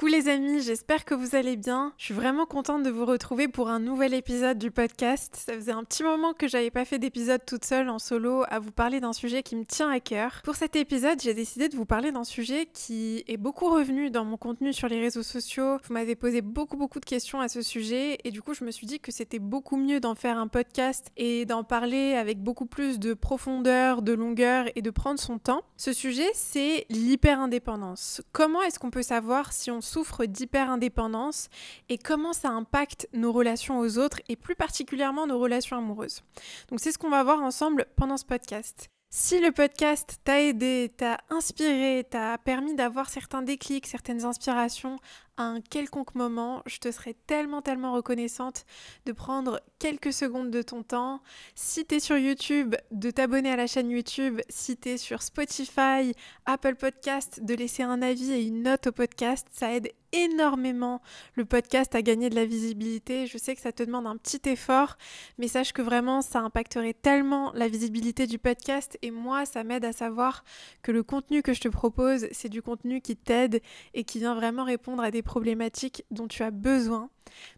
Coucou les amis, j'espère que vous allez bien. Je suis vraiment contente de vous retrouver pour un nouvel épisode du podcast. Ça faisait un petit moment que j'avais pas fait d'épisode toute seule en solo à vous parler d'un sujet qui me tient à cœur. Pour cet épisode, j'ai décidé de vous parler d'un sujet qui est beaucoup revenu dans mon contenu sur les réseaux sociaux. Vous m'avez posé beaucoup de questions à ce sujet et du coup je me suis dit que c'était beaucoup mieux d'en faire un podcast et d'en parler avec beaucoup plus de profondeur, de longueur et de prendre son temps. Ce sujet, c'est l'hyper-indépendance. Comment est-ce qu'on peut savoir si on souffre d'hyper-indépendance et comment ça impacte nos relations aux autres et plus particulièrement nos relations amoureuses. Donc c'est ce qu'on va voir ensemble pendant ce podcast. Si le podcast t'a aidé, t'a inspiré, t'a permis d'avoir certains déclics, certaines inspirations à un quelconque moment, je te serais tellement reconnaissante de prendre quelques secondes de ton temps. Si t'es sur YouTube, de t'abonner à la chaîne YouTube. Si t'es sur Spotify, Apple Podcast, de laisser un avis et une note au podcast. Ça aide énormément le podcast à gagner de la visibilité. Je sais que ça te demande un petit effort, mais sache que vraiment ça impacterait tellement la visibilité du podcast et moi ça m'aide à savoir que le contenu que je te propose, c'est du contenu qui t'aide et qui vient vraiment répondre à des problématiques dont tu as besoin.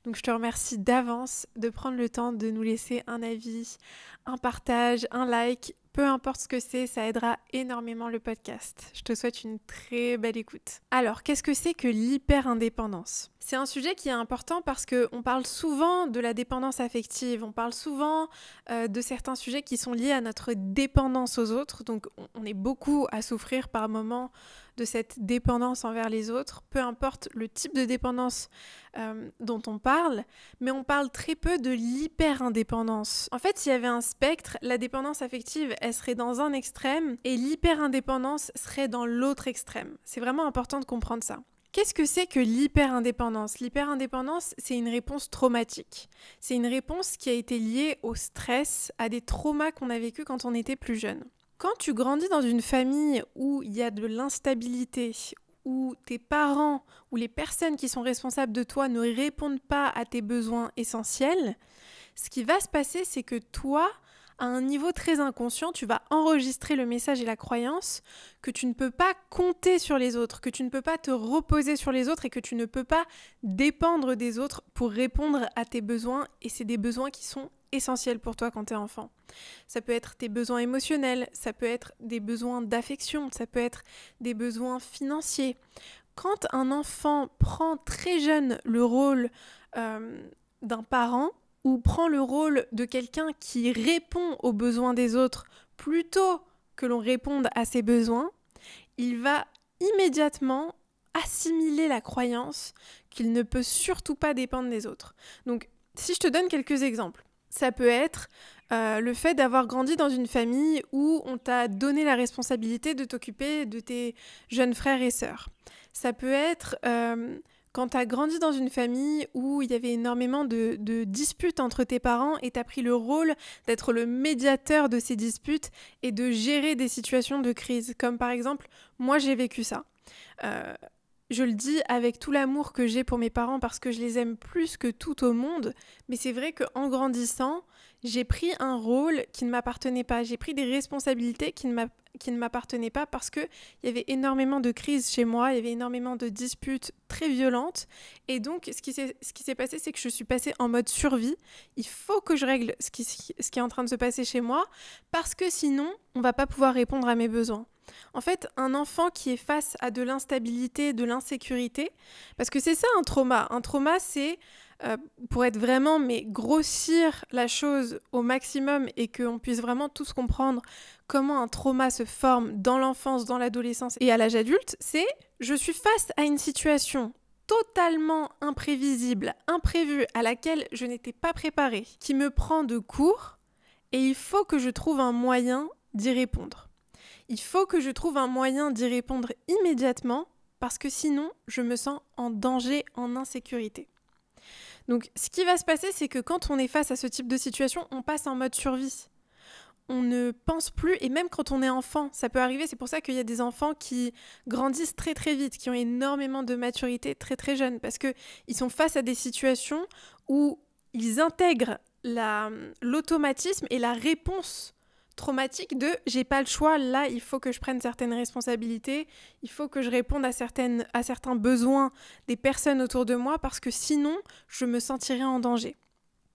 Donc je te remercie d'avance de prendre le temps de nous laisser un avis, un partage, un like. Peu importe ce que c'est, ça aidera énormément le podcast. Je te souhaite une très belle écoute. Alors, qu'est-ce que c'est que l'hyper-indépendance ? C'est un sujet qui est important parce qu'on parle souvent de la dépendance affective, on parle souvent de certains sujets qui sont liés à notre dépendance aux autres. Donc, on est beaucoup à souffrir par moments de cette dépendance envers les autres, peu importe le type de dépendance dont on parle, mais on parle très peu de l'hyper-indépendance. En fait, s'il y avait un spectre, la dépendance affective, elle serait dans un extrême et l'hyper-indépendance serait dans l'autre extrême. C'est vraiment important de comprendre ça. Qu'est-ce que c'est que l'hyper-indépendance ? L'hyper-indépendance, c'est une réponse traumatique. C'est une réponse qui a été liée au stress, à des traumas qu'on a vécus quand on était plus jeune. Quand tu grandis dans une famille où il y a de l'instabilité, où tes parents ou les personnes qui sont responsables de toi ne répondent pas à tes besoins essentiels, ce qui va se passer, c'est que toi, à un niveau très inconscient, tu vas enregistrer le message et la croyance que tu ne peux pas compter sur les autres, que tu ne peux pas te reposer sur les autres et que tu ne peux pas dépendre des autres pour répondre à tes besoins. Et c'est des besoins qui sont essentiels pour toi quand tu es enfant. Ça peut être tes besoins émotionnels, ça peut être des besoins d'affection, ça peut être des besoins financiers. Quand un enfant prend très jeune le rôle d'un parent, ou prend le rôle de quelqu'un qui répond aux besoins des autres plutôt que l'on réponde à ses besoins, il va immédiatement assimiler la croyance qu'il ne peut surtout pas dépendre des autres. Donc, si je te donne quelques exemples, ça peut être le fait d'avoir grandi dans une famille où on t'a donné la responsabilité de t'occuper de tes jeunes frères et sœurs. Ça peut être quand tu as grandi dans une famille où il y avait énormément de disputes entre tes parents et tu as pris le rôle d'être le médiateur de ces disputes et de gérer des situations de crise. Comme par exemple, moi j'ai vécu ça. Je le dis avec tout l'amour que j'ai pour mes parents parce que je les aime plus que tout au monde, mais c'est vrai qu'en grandissant, j'ai pris un rôle qui ne m'appartenait pas. J'ai pris des responsabilités qui ne m'appartenaient pas parce qu'il y avait énormément de crises chez moi, il y avait énormément de disputes très violentes. Et donc, ce qui s'est passé, c'est que je suis passée en mode survie. Il faut que je règle ce qui est en train de se passer chez moi parce que sinon, on ne va pas pouvoir répondre à mes besoins. En fait, un enfant qui est face à de l'instabilité, de l'insécurité, parce que c'est ça un trauma. Un trauma, c'est, pour être vraiment, mais grossir la chose au maximum et qu'on puisse vraiment tous comprendre comment un trauma se forme dans l'enfance, dans l'adolescence et à l'âge adulte, c'est je suis face à une situation totalement imprévisible, imprévue, à laquelle je n'étais pas préparée, qui me prend de court et il faut que je trouve un moyen d'y répondre. Il faut que je trouve un moyen d'y répondre immédiatement parce que sinon, je me sens en danger, en insécurité. Donc, ce qui va se passer, c'est que quand on est face à ce type de situation, on passe en mode survie. On ne pense plus, et même quand on est enfant, ça peut arriver. C'est pour ça qu'il y a des enfants qui grandissent très vite, qui ont énormément de maturité très jeunes, parce qu'ils sont face à des situations où ils intègrent l'automatisme et la réponse traumatique de « j'ai pas le choix, là il faut que je prenne certaines responsabilités, il faut que je réponde à certains besoins des personnes autour de moi parce que sinon je me sentirais en danger ».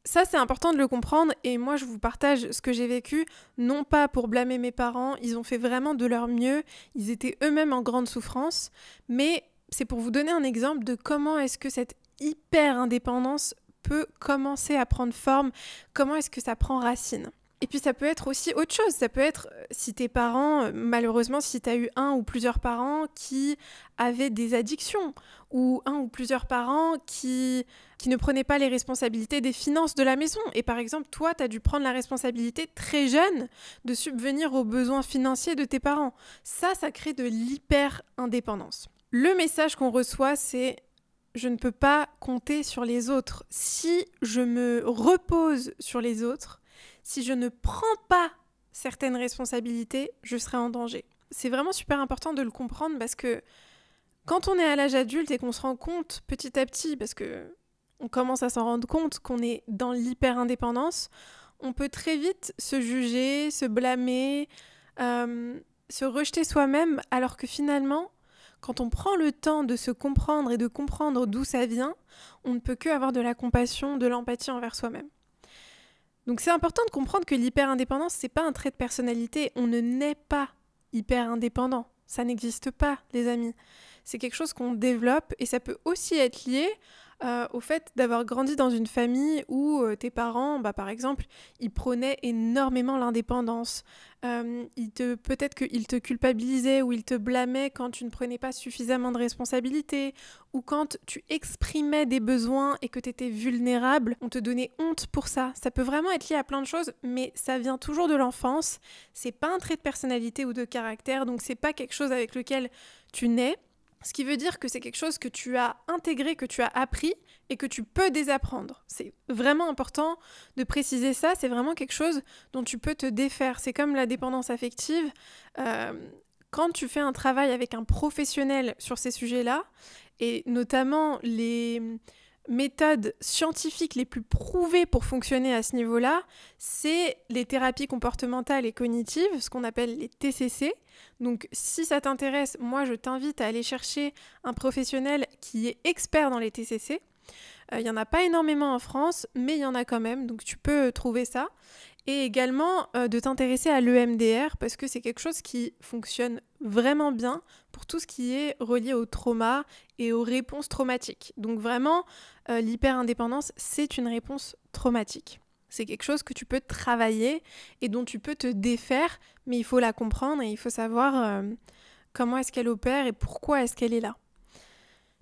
Ça, c'est important de le comprendre et moi, je vous partage ce que j'ai vécu, non pas pour blâmer mes parents, ils ont fait vraiment de leur mieux, ils étaient eux-mêmes en grande souffrance, mais c'est pour vous donner un exemple de comment est-ce que cette hyper-indépendance peut commencer à prendre forme, comment est-ce que ça prend racine. Et puis ça peut être aussi autre chose, ça peut être si tes parents, malheureusement si tu as eu un ou plusieurs parents qui avaient des addictions, ou un ou plusieurs parents qui ne prenaient pas les responsabilités des finances de la maison. Et par exemple, toi, tu as dû prendre la responsabilité très jeune de subvenir aux besoins financiers de tes parents. Ça crée de l'hyper-indépendance. Le message qu'on reçoit, c'est « je ne peux pas compter sur les autres. Si je me repose sur les autres, si je ne prends pas certaines responsabilités, je serai en danger. » C'est vraiment super important de le comprendre parce que quand on est à l'âge adulte et qu'on se rend compte petit à petit, parce que on commence à s'en rendre compte qu'on est dans l'hyper-indépendance, on peut très vite se juger, se blâmer, se rejeter soi-même, alors que finalement, quand on prend le temps de se comprendre et de comprendre d'où ça vient, on ne peut que avoir de la compassion, de l'empathie envers soi-même. Donc c'est important de comprendre que l'hyper-indépendance, c'est pas un trait de personnalité. On ne naît pas hyper-indépendant. Ça n'existe pas, les amis. C'est quelque chose qu'on développe et ça peut aussi être lié au fait d'avoir grandi dans une famille où tes parents, par exemple, ils prônaient énormément l'indépendance. Peut-être qu'ils te culpabilisaient ou ils te blâmaient quand tu ne prenais pas suffisamment de responsabilités ou quand tu exprimais des besoins et que tu étais vulnérable, on te donnait honte pour ça. Ça peut vraiment être lié à plein de choses, mais ça vient toujours de l'enfance. C'est pas un trait de personnalité ou de caractère, donc c'est pas quelque chose avec lequel tu nais. Ce qui veut dire que c'est quelque chose que tu as intégré, que tu as appris et que tu peux désapprendre. C'est vraiment important de préciser ça, c'est vraiment quelque chose dont tu peux te défaire. C'est comme la dépendance affective. Quand tu fais un travail avec un professionnel sur ces sujets-là, et notamment les méthodes scientifiques les plus prouvées pour fonctionner à ce niveau-là, c'est les thérapies comportementales et cognitives, ce qu'on appelle les TCC. Donc si ça t'intéresse, moi je t'invite à aller chercher un professionnel qui est expert dans les TCC. Il n'y en a pas énormément en France, mais il y en a quand même, donc tu peux trouver ça. Et également de t'intéresser à l'EMDR parce que c'est quelque chose qui fonctionne vraiment bien pour tout ce qui est relié au trauma et aux réponses traumatiques. Donc vraiment, l'hyper-indépendance, c'est une réponse traumatique. C'est quelque chose que tu peux travailler et dont tu peux te défaire, mais il faut la comprendre et il faut savoir comment est-ce qu'elle opère et pourquoi est-ce qu'elle est là.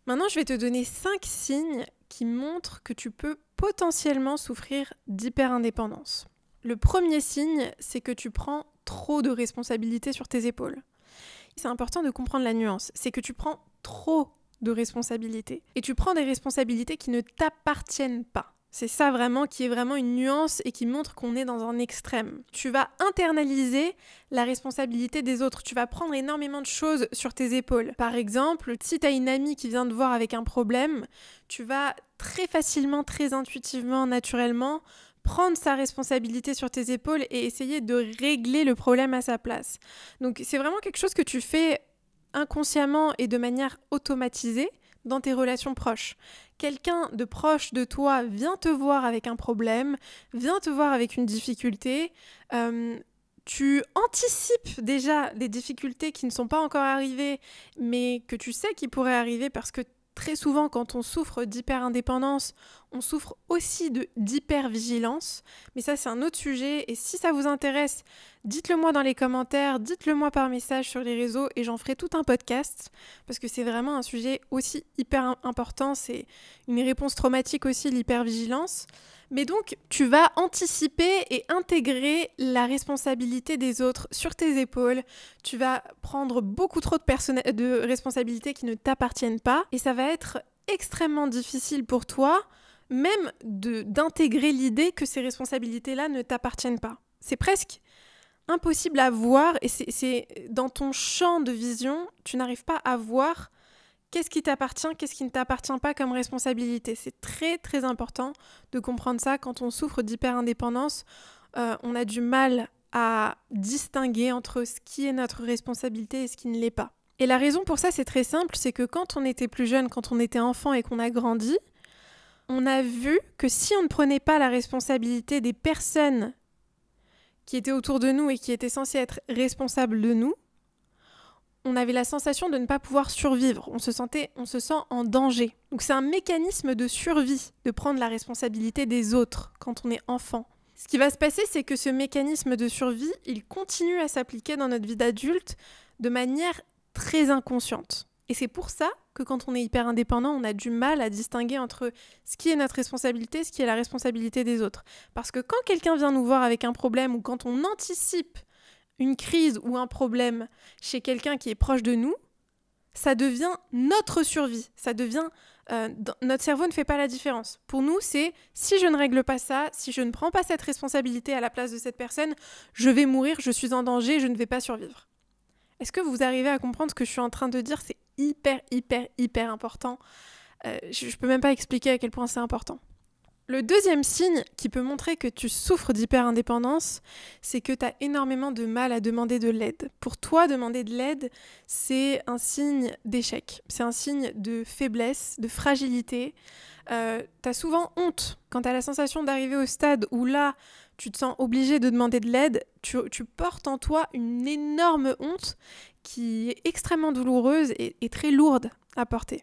Maintenant, je vais te donner 5 signes qui montrent que tu peux potentiellement souffrir d'hyper-indépendance. Le premier signe, c'est que tu prends trop de responsabilités sur tes épaules. C'est important de comprendre la nuance, c'est que tu prends trop de responsabilités. Et tu prends des responsabilités qui ne t'appartiennent pas. C'est ça vraiment qui est vraiment une nuance et qui montre qu'on est dans un extrême. Tu vas internaliser la responsabilité des autres. Tu vas prendre énormément de choses sur tes épaules. Par exemple, si tu as une amie qui vient te voir avec un problème, tu vas très facilement, très intuitivement, naturellement prendre sa responsabilité sur tes épaules et essayer de régler le problème à sa place. Donc c'est vraiment quelque chose que tu fais inconsciemment et de manière automatisée dans tes relations proches. Quelqu'un de proche de toi vient te voir avec un problème, vient te voir avec une difficulté, tu anticipes déjà les difficultés qui ne sont pas encore arrivées, mais que tu sais qui pourraient arriver parce que très souvent, quand on souffre d'hyper-indépendance, on souffre aussi d'hyper-vigilance. Mais ça, c'est un autre sujet. Et si ça vous intéresse, dites-le moi dans les commentaires, dites-le moi par message sur les réseaux et j'en ferai tout un podcast parce que c'est vraiment un sujet aussi hyper important. C'est une réponse traumatique aussi, l'hyper-vigilance. Mais donc, tu vas anticiper et intégrer la responsabilité des autres sur tes épaules. Tu vas prendre beaucoup trop de responsabilités qui ne t'appartiennent pas. Et ça va être extrêmement difficile pour toi, même d'intégrer l'idée que ces responsabilités-là ne t'appartiennent pas. C'est presque impossible à voir et c'est dans ton champ de vision, tu n'arrives pas à voir qu'est-ce qui t'appartient, qu'est-ce qui ne t'appartient pas comme responsabilité. C'est très très important de comprendre ça. Quand on souffre d'hyper-indépendance, on a du mal à distinguer entre ce qui est notre responsabilité et ce qui ne l'est pas. Et la raison pour ça, c'est très simple, c'est que quand on était plus jeune, quand on était enfant et qu'on a grandi, on a vu que si on ne prenait pas la responsabilité des personnes qui étaient autour de nous et qui étaient censées être responsables de nous, on avait la sensation de ne pas pouvoir survivre. On se sent en danger. Donc c'est un mécanisme de survie de prendre la responsabilité des autres quand on est enfant. Ce qui va se passer, c'est que ce mécanisme de survie, il continue à s'appliquer dans notre vie d'adulte de manière très inconsciente. Et c'est pour ça que quand on est hyper indépendant, on a du mal à distinguer entre ce qui est notre responsabilité et ce qui est la responsabilité des autres. Parce que quand quelqu'un vient nous voir avec un problème ou quand on anticipe une crise ou un problème chez quelqu'un qui est proche de nous, ça devient notre survie. Ça devient... notre cerveau ne fait pas la différence. Pour nous, c'est si je ne règle pas ça, si je ne prends pas cette responsabilité à la place de cette personne, je vais mourir, je suis en danger, je ne vais pas survivre. Est-ce que vous arrivez à comprendre ce que je suis en train de dire ? C'est hyper important. Je ne peux même pas expliquer à quel point c'est important. Le deuxième signe qui peut montrer que tu souffres d'hyper-indépendance, c'est que tu as énormément de mal à demander de l'aide. Pour toi, demander de l'aide, c'est un signe d'échec. C'est un signe de faiblesse, de fragilité. Tu as souvent honte quand tu as la sensation d'arriver au stade où là, tu te sens obligé de demander de l'aide. Tu portes en toi une énorme honte qui est extrêmement douloureuse et très lourde à porter.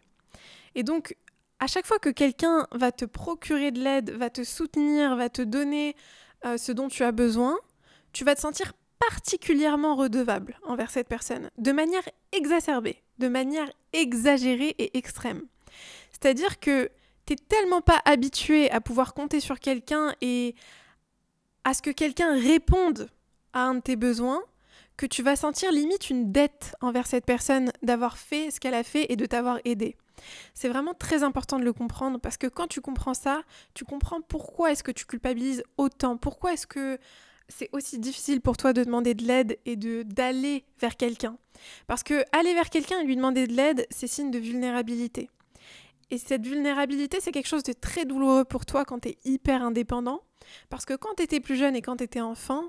Et donc, à chaque fois que quelqu'un va te procurer de l'aide, va te soutenir, va te donner ce dont tu as besoin, tu vas te sentir particulièrement redevable envers cette personne, de manière exacerbée, de manière exagérée et extrême. C'est-à-dire que tu n'es tellement pas habitué à pouvoir compter sur quelqu'un et à ce que quelqu'un réponde à un de tes besoins, que tu vas sentir limite une dette envers cette personne d'avoir fait ce qu'elle a fait et de t'avoir aidé. C'est vraiment très important de le comprendre parce que quand tu comprends ça, tu comprends pourquoi est-ce que tu culpabilises autant, pourquoi est-ce que c'est aussi difficile pour toi de demander de l'aide et d'aller vers quelqu'un. Parce que aller vers quelqu'un et lui demander de l'aide, c'est signe de vulnérabilité. Et cette vulnérabilité, c'est quelque chose de très douloureux pour toi quand tu es hyper indépendant. Parce que quand tu étais plus jeune et quand tu étais enfant,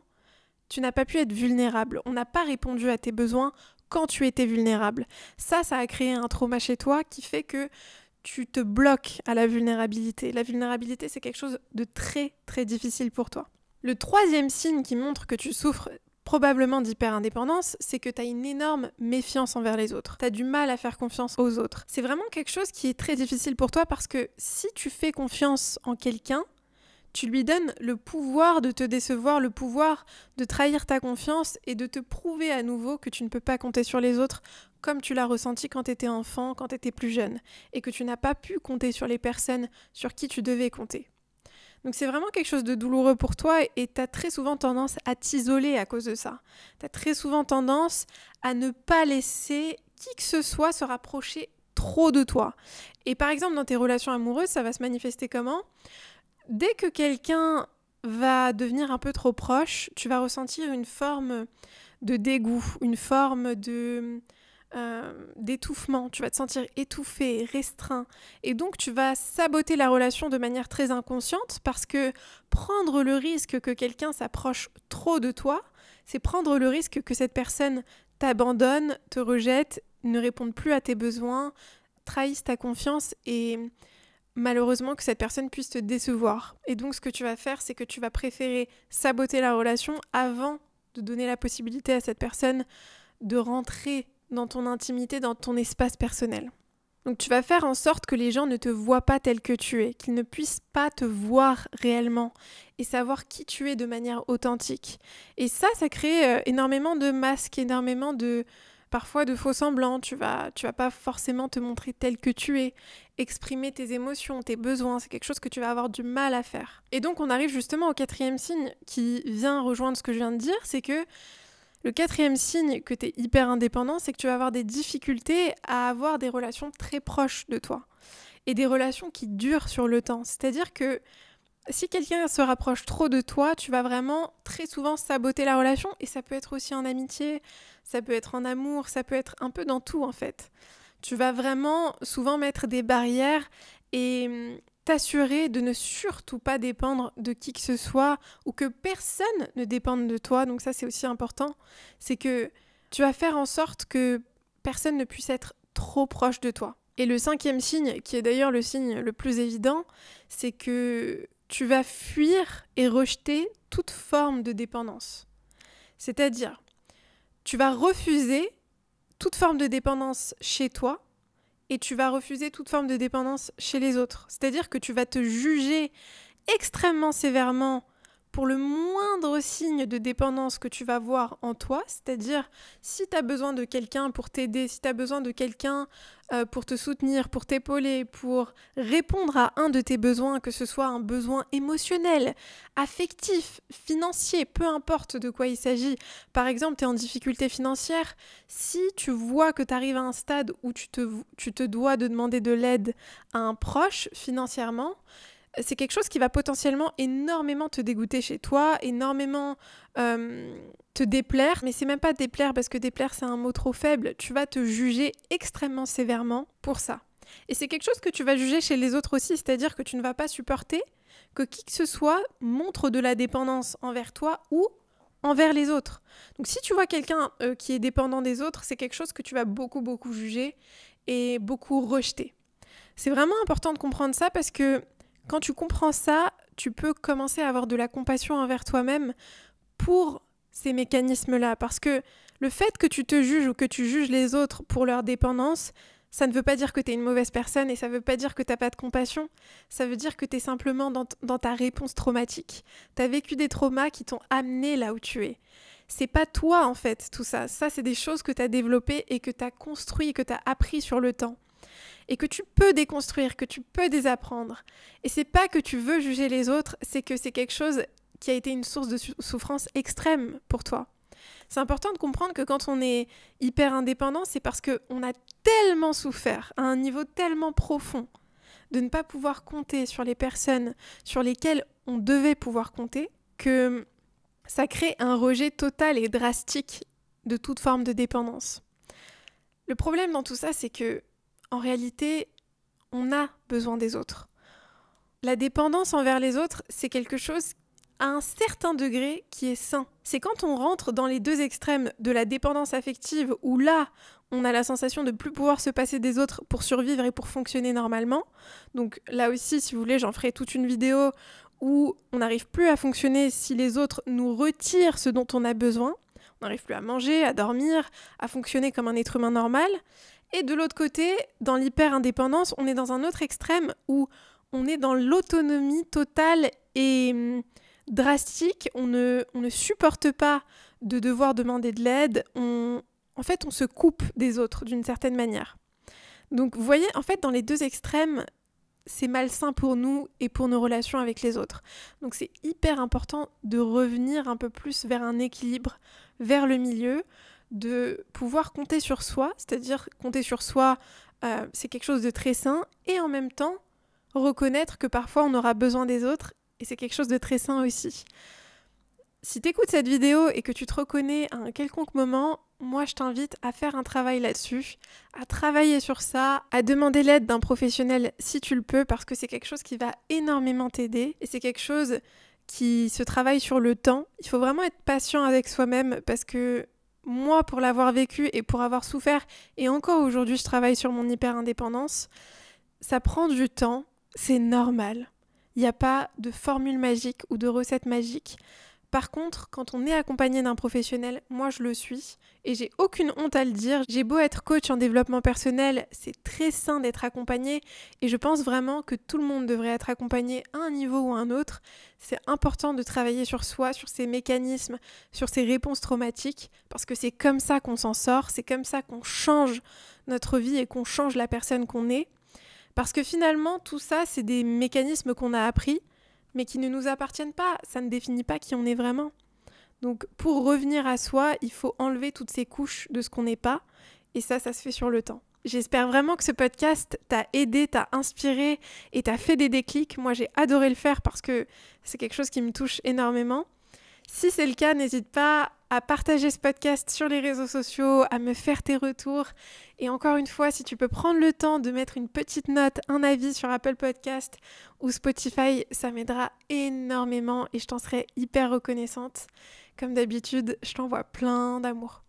tu n'as pas pu être vulnérable. On n'a pas répondu à tes besoins quand tu étais vulnérable. Ça a créé un trauma chez toi qui fait que tu te bloques à la vulnérabilité. La vulnérabilité, c'est quelque chose de très, très difficile pour toi. Le troisième signe qui montre que tu souffres probablement d'hyper-indépendance, c'est que tu as une énorme méfiance envers les autres. Tu as du mal à faire confiance aux autres. C'est vraiment quelque chose qui est très difficile pour toi parce que si tu fais confiance en quelqu'un, tu lui donnes le pouvoir de te décevoir, le pouvoir de trahir ta confiance et de te prouver à nouveau que tu ne peux pas compter sur les autres comme tu l'as ressenti quand tu étais enfant, quand tu étais plus jeune, et que tu n'as pas pu compter sur les personnes sur qui tu devais compter. Donc c'est vraiment quelque chose de douloureux pour toi et tu as très souvent tendance à t'isoler à cause de ça. Tu as très souvent tendance à ne pas laisser qui que ce soit se rapprocher trop de toi. Et par exemple, dans tes relations amoureuses, ça va se manifester comment ? Dès que quelqu'un va devenir un peu trop proche, tu vas ressentir une forme de dégoût, une forme d'étouffement. Tu vas te sentir étouffé, restreint. Et donc, tu vas saboter la relation de manière très inconsciente parce que prendre le risque que quelqu'un s'approche trop de toi, c'est prendre le risque que cette personne t'abandonne, te rejette, ne réponde plus à tes besoins, trahisse ta confiance et malheureusement que cette personne puisse te décevoir. Et donc ce que tu vas faire, c'est que tu vas préférer saboter la relation avant de donner la possibilité à cette personne de rentrer dans ton intimité, dans ton espace personnel. Donc tu vas faire en sorte que les gens ne te voient pas tel que tu es, qu'ils ne puissent pas te voir réellement et savoir qui tu es de manière authentique. Et ça crée énormément de masques, énormément parfois de faux semblants. Tu vas pas forcément te montrer tel que tu es, exprimer tes émotions, tes besoins, c'est quelque chose que tu vas avoir du mal à faire. Et donc on arrive justement au quatrième signe qui vient rejoindre ce que je viens de dire, c'est que le quatrième signe que tu es hyper indépendant, c'est que tu vas avoir des difficultés à avoir des relations très proches de toi et des relations qui durent sur le temps. C'est-à-dire que si quelqu'un se rapproche trop de toi, tu vas vraiment très souvent saboter la relation et ça peut être aussi en amitié, ça peut être en amour, ça peut être un peu dans tout en fait. Tu vas vraiment souvent mettre des barrières et t'assurer de ne surtout pas dépendre de qui que ce soit ou que personne ne dépende de toi. Donc ça, c'est aussi important. C'est que tu vas faire en sorte que personne ne puisse être trop proche de toi. Et le 5e signe, qui est d'ailleurs le signe le plus évident, c'est que tu vas fuir et rejeter toute forme de dépendance. C'est-à-dire, tu vas refuser toute forme de dépendance chez toi et tu vas refuser toute forme de dépendance chez les autres. C'est-à-dire que tu vas te juger extrêmement sévèrement pour le moindre signe de dépendance que tu vas voir en toi, c'est-à-dire si tu as besoin de quelqu'un pour t'aider, si tu as besoin de quelqu'un pour te soutenir, pour t'épauler, pour répondre à un de tes besoins, que ce soit un besoin émotionnel, affectif, financier, peu importe de quoi il s'agit. Par exemple, tu es en difficulté financière, si tu vois que tu arrives à un stade où tu te dois de demander de l'aide à un proche financièrement, c'est quelque chose qui va potentiellement énormément te dégoûter chez toi, énormément te déplaire, mais c'est même pas déplaire parce que déplaire c'est un mot trop faible, tu vas te juger extrêmement sévèrement pour ça. Et c'est quelque chose que tu vas juger chez les autres aussi, c'est-à-dire que tu ne vas pas supporter que qui que ce soit montre de la dépendance envers toi ou envers les autres. Donc si tu vois quelqu'un qui est dépendant des autres, c'est quelque chose que tu vas beaucoup juger et beaucoup rejeter. C'est vraiment important de comprendre ça parce que quand tu comprends ça, tu peux commencer à avoir de la compassion envers toi-même pour ces mécanismes-là. Parce que le fait que tu te juges ou que tu juges les autres pour leur dépendance, ça ne veut pas dire que tu es une mauvaise personne et ça ne veut pas dire que tu n'as pas de compassion. Ça veut dire que tu es simplement dans ta réponse traumatique. Tu as vécu des traumas qui t'ont amené là où tu es. C'est pas toi en fait tout ça. Ça, c'est des choses que tu as développées et que tu as construit et que tu as appris sur le temps. Et que tu peux déconstruire, que tu peux désapprendre. Et c'est pas que tu veux juger les autres, c'est que c'est quelque chose qui a été une source de souffrance extrême pour toi. C'est important de comprendre que quand on est hyper indépendant, c'est parce qu'on a tellement souffert, à un niveau tellement profond, de ne pas pouvoir compter sur les personnes sur lesquelles on devait pouvoir compter, que ça crée un rejet total et drastique de toute forme de dépendance. Le problème dans tout ça, c'est que en réalité, on a besoin des autres. La dépendance envers les autres, c'est quelque chose à un certain degré qui est sain. C'est quand on rentre dans les deux extrêmes de la dépendance affective où là, on a la sensation de ne plus pouvoir se passer des autres pour survivre et pour fonctionner normalement. Donc là aussi, si vous voulez, j'en ferai toute une vidéo où on n'arrive plus à fonctionner si les autres nous retirent ce dont on a besoin. On n'arrive plus à manger, à dormir, à fonctionner comme un être humain normal. Et de l'autre côté, dans l'hyper-indépendance, on est dans un autre extrême où on est dans l'autonomie totale et drastique. On ne supporte pas de devoir demander de l'aide. En fait, on se coupe des autres d'une certaine manière. Donc, vous voyez, en fait, dans les deux extrêmes, c'est malsain pour nous et pour nos relations avec les autres. Donc, c'est hyper important de revenir un peu plus vers un équilibre, vers le milieu, de pouvoir compter sur soi, c'est-à-dire compter sur soi, c'est quelque chose de très sain, et en même temps, reconnaître que parfois on aura besoin des autres, et c'est quelque chose de très sain aussi. Si tu écoutes cette vidéo et que tu te reconnais à un quelconque moment, moi je t'invite à faire un travail là-dessus, à travailler sur ça, à demander l'aide d'un professionnel si tu le peux, parce que c'est quelque chose qui va énormément t'aider, et c'est quelque chose qui se travaille sur le temps. Il faut vraiment être patient avec soi-même, parce que moi, pour l'avoir vécu et pour avoir souffert, et encore aujourd'hui, je travaille sur mon hyper-indépendance, ça prend du temps, c'est normal. Il n'y a pas de formule magique ou de recette magique. Par contre, quand on est accompagné d'un professionnel, moi je le suis, et j'ai aucune honte à le dire. J'ai beau être coach en développement personnel, c'est très sain d'être accompagné, et je pense vraiment que tout le monde devrait être accompagné à un niveau ou à un autre. C'est important de travailler sur soi, sur ses mécanismes, sur ses réponses traumatiques, parce que c'est comme ça qu'on s'en sort, c'est comme ça qu'on change notre vie et qu'on change la personne qu'on est. Parce que finalement, tout ça, c'est des mécanismes qu'on a appris, mais qui ne nous appartiennent pas, ça ne définit pas qui on est vraiment. Donc pour revenir à soi, il faut enlever toutes ces couches de ce qu'on n'est pas, et ça se fait sur le temps. J'espère vraiment que ce podcast t'a aidé, t'a inspiré et t'a fait des déclics. Moi j'ai adoré le faire parce que c'est quelque chose qui me touche énormément. Si c'est le cas, n'hésite pas à partager ce podcast sur les réseaux sociaux, à me faire tes retours. Et encore une fois, si tu peux prendre le temps de mettre une petite note, un avis sur Apple Podcast ou Spotify, ça m'aidera énormément et je t'en serai hyper reconnaissante. Comme d'habitude, je t'envoie plein d'amour.